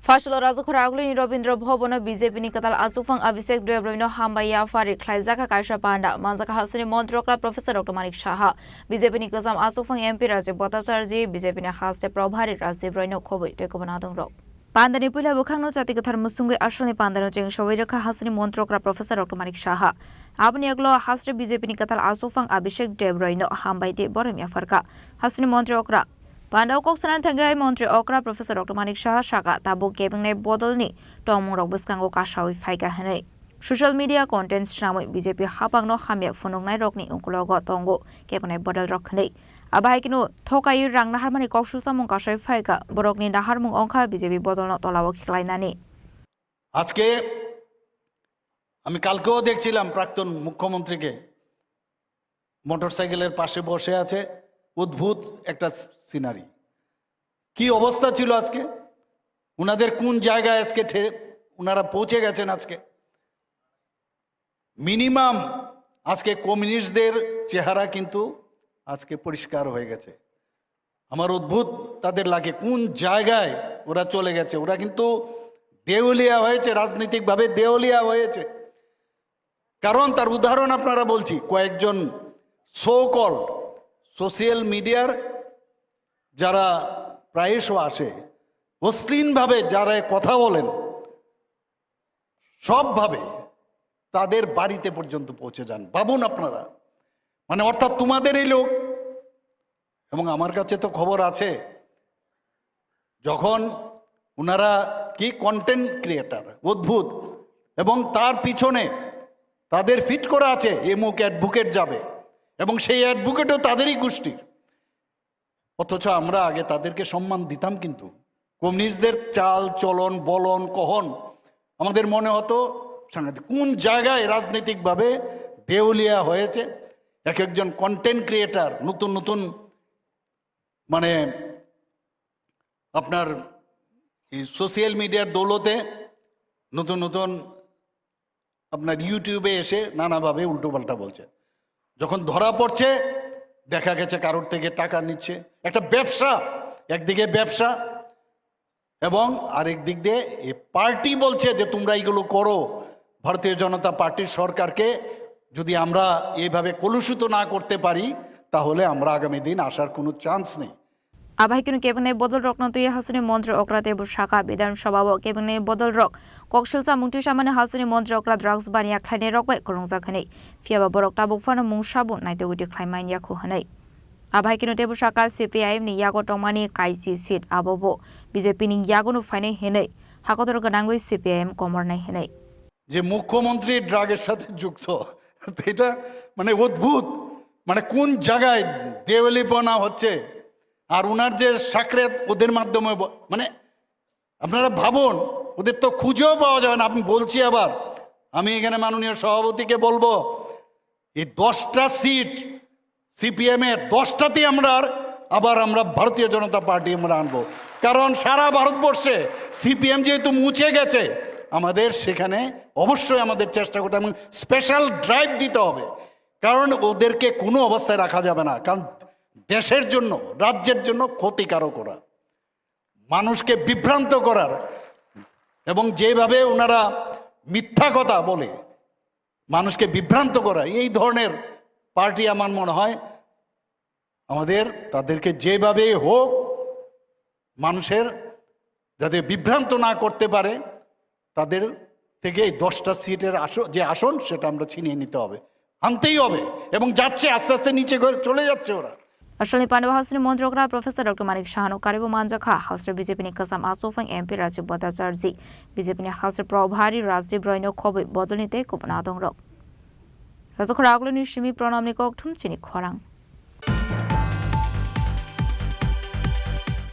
Fashlo Razukuragli Robindra Bhobono BJP Nikatal Asufang Abhishek Debrino Hambaya Farid Klaizaka Kaisha Panda Manzaka Hasani Montrokla Professor Dr. Manik Shaha BJP Nikazam Asufang MP Raji Botasarji BJP Haste Probhari Razi Brino Kobi Tekobanadong Ro Pandani Pula Bukano Chatikathar Musungi Ashani Pandano Jeng Shoviraka Hasani Montrokla Professor Dr. Manik Shaha Abniaglo Haste BJP Nikatal Asufang Abhishek Debrino Hambai De Boremia Farka Hasani Montrokla Pandau Koksanan Tangai Montri Okra Professor Dr. Manik Shah Shaka Tabu Kebingne Bodolni Tomung Rogbuskango Kashawi Faika Hene Social media contents Shamui BJP Hapangno Hamia Funungai Rokni Unkulogo Tongo Kebingne Bodol Rokne Abaikino Tokai Rang Naharmani Kokshul Samung Kashawi Faika Borokni Naharmung Onka BJP Bodolno Tolawo Kiklainani আজকে আমি কালকেও দেখছিলাম প্রাক্তন মুখ্যমন্ত্রীকে মোটরসাইকেলের পাশে বসে আছে অদ্ভুত একটা সিনারি কি অবস্থা ছিল আজকে উনাদের কোন জায়গায় আজকে উনারা পৌঁছে গেছেন আজকে মিনিমাম আজকে কমিউনিস্টদের চেহারা কিন্তু আজকে পরিষ্কার হয়ে গেছে আমার অদ্ভুত তাদের লাগে কোন জায়গায় ওরা চলে গেছে ওরা কিন্তু দেউলিয়া হয়েছে রাজনৈতিকভাবে দেউলিয়া হয়েছে কারণ তার উদাহরণ আপনারা বলছি কয়েকজন সো কল্ড সোশ্যাল মিডিয়ার যারা প্রায়শ আসে অশ্লীলভাবে যারা কথা বলেন সবভাবে তাদের বাড়িতে পর্যন্ত পৌঁছে যান ভাবুন আপনারা মানে অর্থাৎ তোমাদের এই লোক এবং আমার কাছে তো খবর আছে যখন ওনারা কি কন্টেন্ট ক্রিয়েটার অদ্ভুত এবং তার পিছনে তাদের ফিট করা আছে এমুক অ্যাডভোকেট যাবে এবং সেই অ্যাডভোকেটও তাদেরই গোষ্ঠীর অথচ আমরা আগে তাদেরকে সম্মান দিতাম কিন্তু কমিউনিস্টদের চাল চলন বলন কহন আমাদের মনে হতো সাংঘাতিক কোন জায়গায় রাজনৈতিকভাবে দেউলিয়া হয়েছে এক একজন কন্টেন্ট ক্রিয়েটার নতুন নতুন মানে আপনার এই সোশ্যাল মিডিয়ার দৌলতে নতুন নতুন আপনার ইউটিউবে এসে নানাভাবে উল্টোপাল্টা বলছে যখন ধরা পড়ছে দেখা গেছে কারোর থেকে টাকা নিচ্ছে একটা ব্যবসা একদিকে ব্যবসা এবং আরেক দিক দিয়ে এই পার্টি বলছে যে তোমরা এইগুলো করো ভারতীয় জনতা পার্টির সরকারকে যদি আমরা এইভাবে কলুষিত না করতে পারি তাহলে আমরা আগামী দিন আসার কোনো চান্স নেই Abahikinu Kebine Bodol Rock Notuya Hasuni Montre Okra Tebu Shaka Bidan Shababo Kebine Bodol Rock Kokshulsa Muntu Shamane Hasuni Montre Okra Drugs Bania Klane Rock Korongza Kane Fiaba Borok Tabu Fana Mung Shabu Naito Wudi Klaiman Yaku Hane Abahikinu Tebu Shaka CPIM ni Yago Tomani Kaisi Sit Abobo BJP ni Yago no Fine Hene Hakotor Ganangui CPIM Komorne Hene যে মুখ্যমন্ত্রী ড্রাগের সাথে যুক্ত এটা মানে অদ্ভুত মানে কোন জায়গায় দেওয়ালিপনা হচ্ছে আর উনার যে সাকরেত ওদের মাধ্যমে মানে আপনারা ভাবুন ওদের তো খুঁজেও পাওয়া যাবে না আমি বলছি আবার আমি এখানে মাননীয় সভাপতিকে বলবো এই 10টা সিট সিপিএম এর 10টাতেই আমরা ভারতীয় জনতা পার্টি আমরা আনবো কারণ সারা ভারতবর্ষে সিপিএম যেহেতু মুছে গেছে আমাদের সেখানে অবশ্যই আমাদের চেষ্টা করতে হবে স্পেশাল ড্রাইভ দিতে হবে কারণ ওদেরকে কোনো অবস্থায় রাখা যাবে না কারণ দেশের জন্য রাজ্যের জন্য ক্ষতিকারক ওরা মানুষকে বিভ্রান্ত করার এবং যেভাবে ওনারা মিথ্যা কথা বলে মানুষকে বিভ্রান্ত করা এই ধরনের পার্টি আমার মনে হয় আমাদের তাদেরকে যেভাবে হোক মানুষের যাতে বিভ্রান্ত না করতে পারে তাদের থেকে এই 10টা সিটের যে আসন সেটা আমরা ছিনিয়ে নিতে হবে আনতেই হবে এবং যাচ্ছে আস্তে আস্তে নিচে চলে যাচ্ছে ওরা Ashali Pandava Hasuni Montrokra Professor Dr. Manik Shahano Karibu Manjaka House BJP Nikasam Asufang MP Raji Botasarji BJP House Probhari Raji Broino Kobi Bodolite Kopanadong Rock Razokra Agluni Shimi Pronamnikok Tum Chini Korang